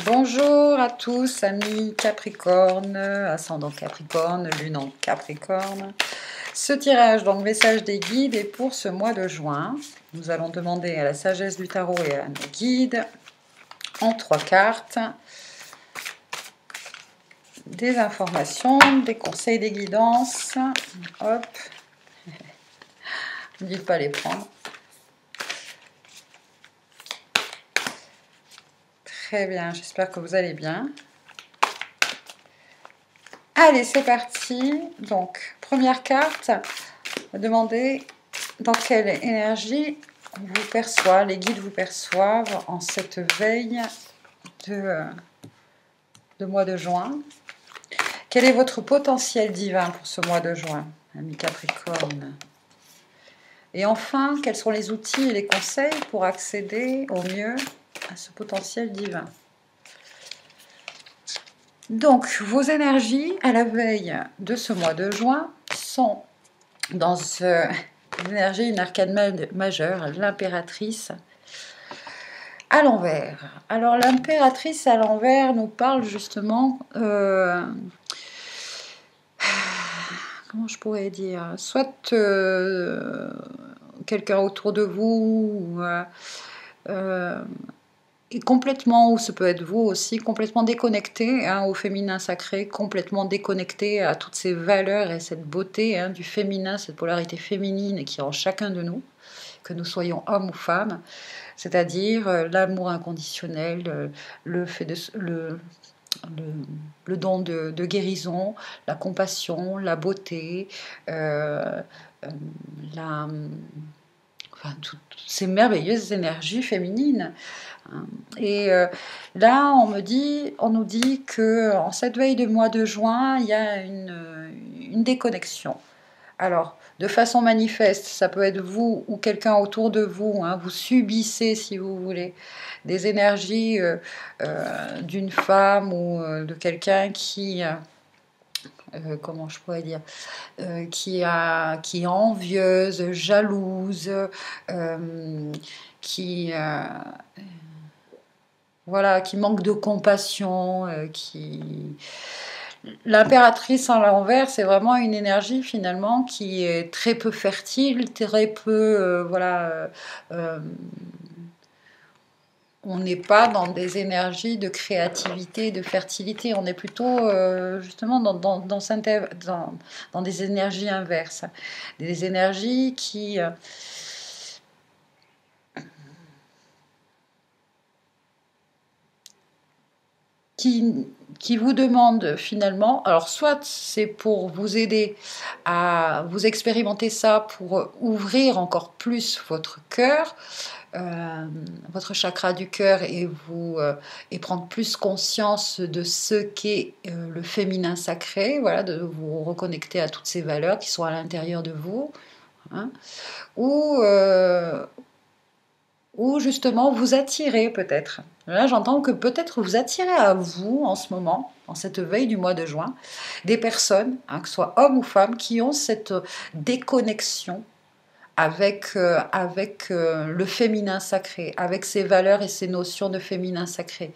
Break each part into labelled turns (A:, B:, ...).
A: Bonjour à tous, amis Capricorne, ascendant Capricorne, lune en Capricorne. Ce tirage, donc message des guides, est pour ce mois de juin. Nous allons demander à la sagesse du tarot et à nos guides, en 3 cartes, des informations, des conseils, des guidances. Hop, ne dites pas les prendre. Très bien, j'espère que vous allez bien. Allez, c'est parti. Donc, première carte, on va demander dans quelle énergie on vous perçoit, les guides vous perçoivent en cette veille de mois de juin. Quel est votre potentiel divin pour ce mois de juin, ami Capricorne? Et enfin, quels sont les outils et les conseils pour accéder au mieux à ce potentiel divin? Donc, vos énergies à la veille de ce mois de juin sont dans l'énergie, une arcane majeure, l'impératrice à l'envers. Alors, l'impératrice à l'envers nous parle justement, comment je pourrais dire, soit quelqu'un autour de vous, et complètement, ou ce peut être vous aussi, complètement déconnecté au féminin sacré, complètement déconnecté à toutes ces valeurs et cette beauté du féminin, cette polarité féminine qui est en chacun de nous, que nous soyons hommes ou femmes, c'est-à-dire l'amour inconditionnel, le don de guérison, la compassion, la beauté, toutes ces merveilleuses énergies féminines. Et là, on nous dit que en cette veille de mois de juin, il y a une déconnexion. Alors, de façon manifeste, ça peut être vous ou quelqu'un autour de vous, vous subissez, si vous voulez, des énergies d'une femme ou de quelqu'un qui... comment je pourrais dire, qui est envieuse, jalouse, voilà, qui manque de compassion, L'impératrice en l'envers, c'est vraiment une énergie finalement qui est très peu fertile, très peu, on n'est pas dans des énergies de créativité, de fertilité, on est plutôt justement dans des énergies inverses, des énergies qui vous demandent finalement, alors soit c'est pour vous aider à vous expérimenter ça, pour ouvrir encore plus votre cœur, votre chakra du cœur et prendre plus conscience de ce qu'est le féminin sacré, voilà, de vous reconnecter à toutes ces valeurs qui sont à l'intérieur de vous, ou justement vous attirer peut-être. Là, j'entends que peut-être vous attirez à vous en ce moment, en cette veille du mois de juin, des personnes, que ce soit hommes ou femmes, qui ont cette déconnexion avec le féminin sacré, avec ses valeurs et ses notions de féminin sacré.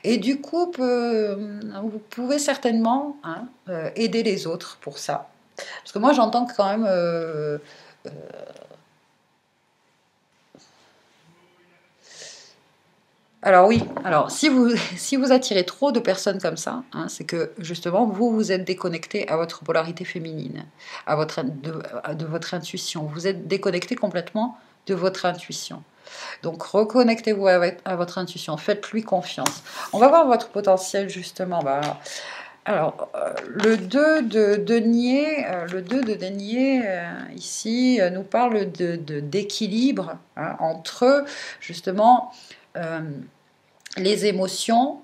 A: Et du coup, vous pouvez certainement aider les autres pour ça. Parce que moi, j'entends que quand même... alors oui, alors si vous attirez trop de personnes comme ça, c'est que justement vous êtes déconnecté à votre polarité féminine, de votre intuition. Vous êtes déconnecté complètement de votre intuition. Donc reconnectez-vous à votre intuition, faites-lui confiance. On va voir votre potentiel justement. Alors, le 2 de denier, ici nous parle d'équilibre entre justement les émotions,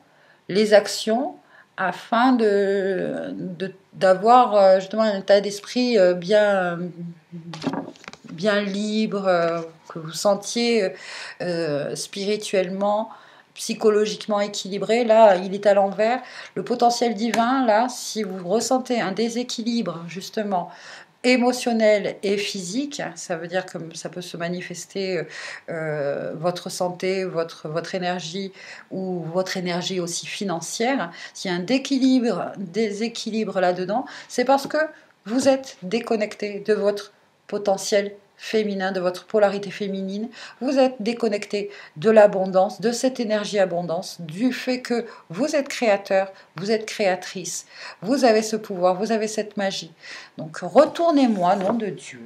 A: les actions, afin d'avoir justement un état d'esprit bien libre, que vous sentiez spirituellement, psychologiquement équilibré. Là, il est à l'envers. Le potentiel divin, là, si vous ressentez un déséquilibre, justement, émotionnel et physique, ça veut dire que ça peut se manifester votre santé, votre énergie ou votre énergie aussi financière. S'il y a un déséquilibre là-dedans, c'est parce que vous êtes déconnecté de votre potentiel féminin, de votre polarité féminine, vous êtes déconnecté de l'abondance, de cette énergie abondance, du fait que vous êtes créateur, vous êtes créatrice, vous avez ce pouvoir, vous avez cette magie. Donc retournez-moi, nom de Dieu,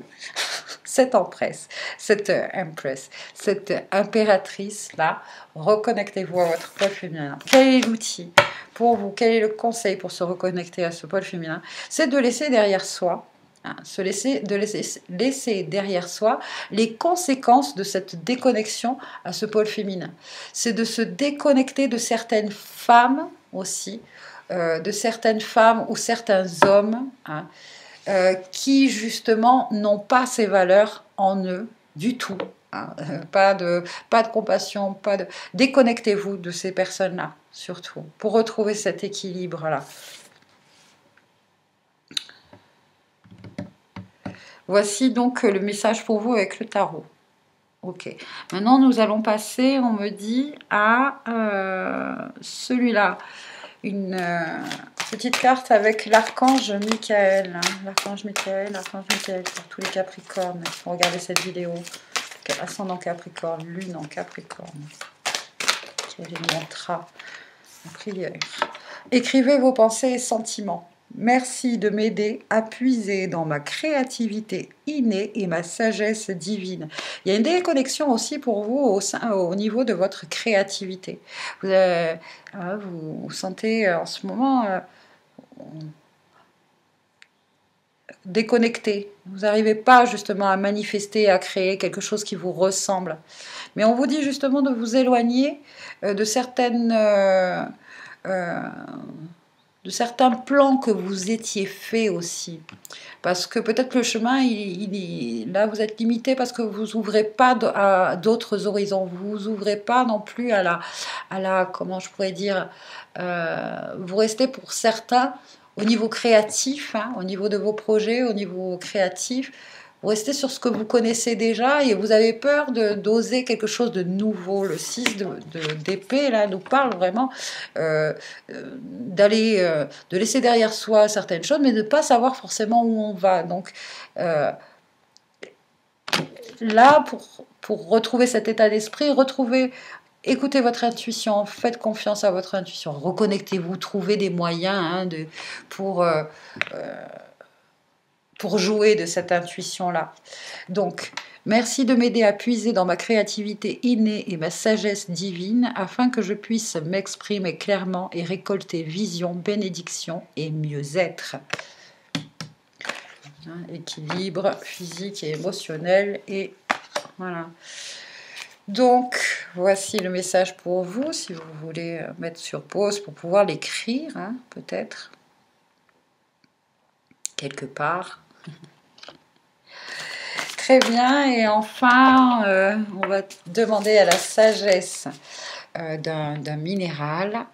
A: cette empresse, cette empress, cette impératrice-là, reconnectez-vous à votre pôle féminin. Quel est l'outil pour vous? Quel est le conseil pour se reconnecter à ce pôle féminin? C'est de laisser derrière soi laisser derrière soi les conséquences de cette déconnexion à ce pôle féminin. C'est de se déconnecter de certaines femmes aussi, de certaines femmes ou certains hommes qui justement n'ont pas ces valeurs en eux du tout. Pas de compassion, déconnectez-vous de ces personnes-là, surtout, pour retrouver cet équilibre-là. Voici donc le message pour vous avec le tarot. Ok. Maintenant, nous allons passer, on me dit, à celui-là. Une petite carte avec l'archange Michael. L'archange Michael pour tous les Capricornes. Il faut regarder cette vidéo. Ascendant Capricorne, Lune en Capricorne. Quel est le mantra? La prière. Écrivez vos pensées et sentiments. Merci de m'aider à puiser dans ma créativité innée et ma sagesse divine. Il y a une déconnexion aussi pour vous au niveau de votre créativité. Vous sentez en ce moment déconnecté. Vous n'arrivez pas justement à manifester, à créer quelque chose qui vous ressemble. Mais on vous dit justement de vous éloigner de certains plans que vous étiez fait aussi. Parce que peut-être le chemin, là, vous êtes limité parce que vous n'ouvrez pas à d'autres horizons. Vous n'ouvrez pas non plus à la comment je pourrais dire, vous restez pour certains au niveau créatif, au niveau de vos projets, au niveau créatif, vous restez sur ce que vous connaissez déjà et vous avez peur d'oser quelque chose de nouveau. Le 6 d'épée, là, nous parle vraiment de laisser derrière soi certaines choses, mais de ne pas savoir forcément où on va. Donc, là, pour retrouver cet état d'esprit, écoutez votre intuition, faites confiance à votre intuition, reconnectez-vous, trouvez des moyens pour jouer de cette intuition-là. Donc, merci de m'aider à puiser dans ma créativité innée et ma sagesse divine afin que je puisse m'exprimer clairement et récolter vision, bénédiction et mieux-être. Équilibre physique et émotionnel et voilà. Donc, voici le message pour vous, si vous voulez mettre sur pause pour pouvoir l'écrire, peut-être, quelque part. Très bien, et enfin, on va demander à la sagesse d'un minéral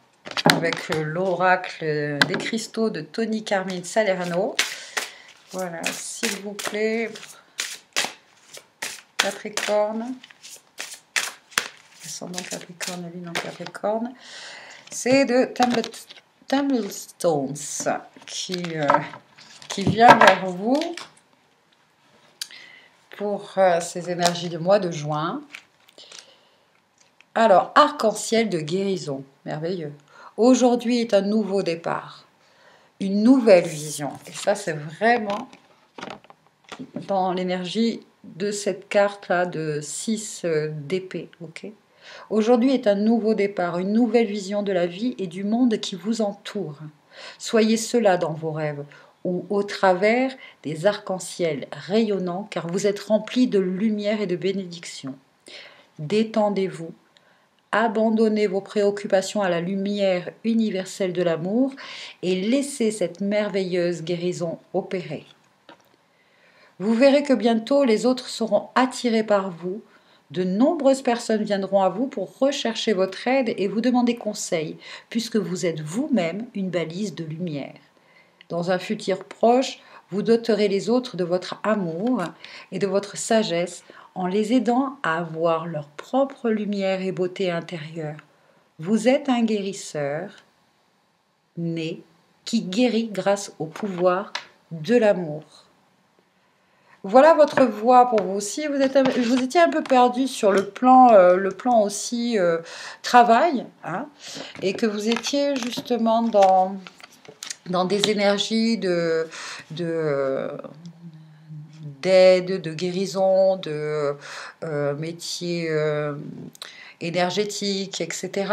A: avec l'oracle des cristaux de Tony Carmine Salerno. Voilà, s'il vous plaît, Capricorne. Ascendant Capricorne, Lune en Capricorne, c'est de Tumblestones qui vient vers vous pour ces énergies de mois de juin. Alors, arc-en-ciel de guérison, merveilleux. Aujourd'hui est un nouveau départ, une nouvelle vision. Et ça, c'est vraiment dans l'énergie de cette carte-là de 6 d'épée, ok ? Aujourd'hui est un nouveau départ, une nouvelle vision de la vie et du monde qui vous entoure. Soyez cela dans vos rêves ou au travers des arcs-en-ciel rayonnants car vous êtes remplis de lumière et de bénédiction. Détendez-vous, abandonnez vos préoccupations à la lumière universelle de l'amour et laissez cette merveilleuse guérison opérer. Vous verrez que bientôt les autres seront attirés par vous. De nombreuses personnes viendront à vous pour rechercher votre aide et vous demander conseil, puisque vous êtes vous-même une balise de lumière. Dans un futur proche, Vous doterez les autres de votre amour et de votre sagesse en les aidant à avoir leur propre lumière et beauté intérieure. Vous êtes un guérisseur né qui guérit grâce au pouvoir de l'amour. Voilà votre voie pour vous aussi. Vous étiez un peu perdu sur le plan aussi travail, hein, et que vous étiez justement dans des énergies d'aide, de guérison, de métiers énergétiques, etc.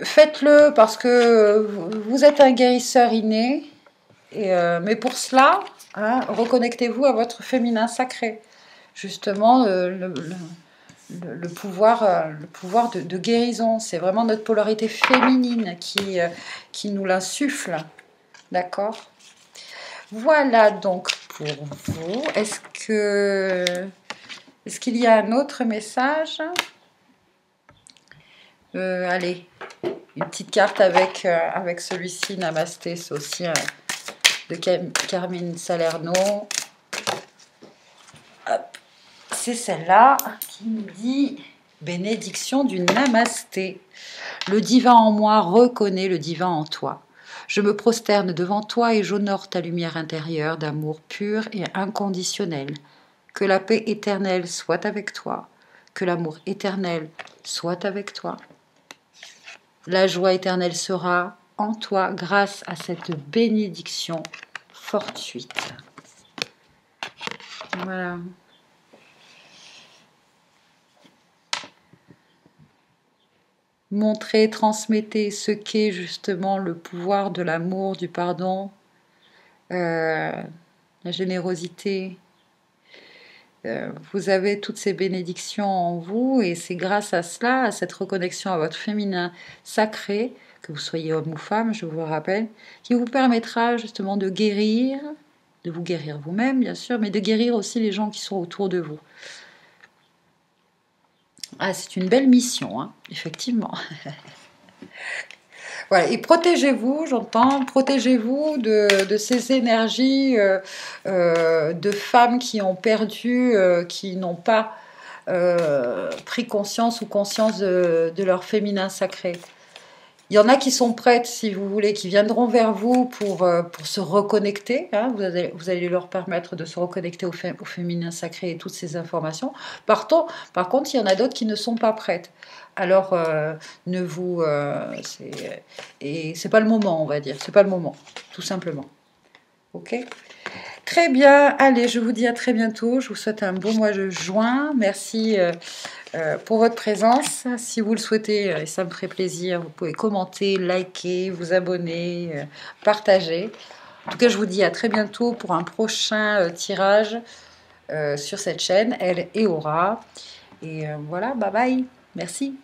A: Faites-le parce que vous êtes un guérisseur inné. Mais pour cela, hein, reconnectez-vous à votre féminin sacré. Justement, le pouvoir de guérison, c'est vraiment notre polarité féminine qui nous l'insuffle. D'accord? Voilà donc pour vous. Est-ce qu'il y a un autre message? Allez, une petite carte avec celui-ci, Namasté, c'est aussi de Carmine Salerno. C'est celle-là qui nous dit bénédiction du Namasté. Le divin en moi reconnaît le divin en toi. Je me prosterne devant toi et j'honore ta lumière intérieure d'amour pur et inconditionnel. Que la paix éternelle soit avec toi. Que l'amour éternel soit avec toi. La joie éternelle sera en toi grâce à cette bénédiction fortuite. Voilà. Montrez, transmettez ce qu'est justement le pouvoir de l'amour, du pardon, la générosité. Vous avez toutes ces bénédictions en vous et c'est grâce à cela, à cette reconnexion à votre féminin sacré, que vous soyez homme ou femme, je vous le rappelle, qui vous permettra justement de guérir, de vous guérir vous-même bien sûr, mais de guérir aussi les gens qui sont autour de vous. Ah, c'est une belle mission, hein, effectivement. Voilà, et protégez-vous, j'entends, protégez-vous de ces énergies de femmes qui ont perdu, qui n'ont pas pris conscience ou conscience de leur féminin sacré. Il y en a qui sont prêtes, si vous voulez, qui viendront vers vous pour se reconnecter. Hein, vous allez leur permettre de se reconnecter au féminin sacré et toutes ces informations. Par contre, il y en a d'autres qui ne sont pas prêtes. Alors, c'est pas le moment, on va dire. C'est pas le moment, tout simplement. Ok ? Très bien. Allez, je vous dis à très bientôt. Je vous souhaite un beau mois de juin. Merci pour votre présence. Si vous le souhaitez, et ça me ferait plaisir, vous pouvez commenter, liker, vous abonner, partager. En tout cas, je vous dis à très bientôt pour un prochain tirage sur cette chaîne, Elle et Aura. Et voilà, bye bye. Merci.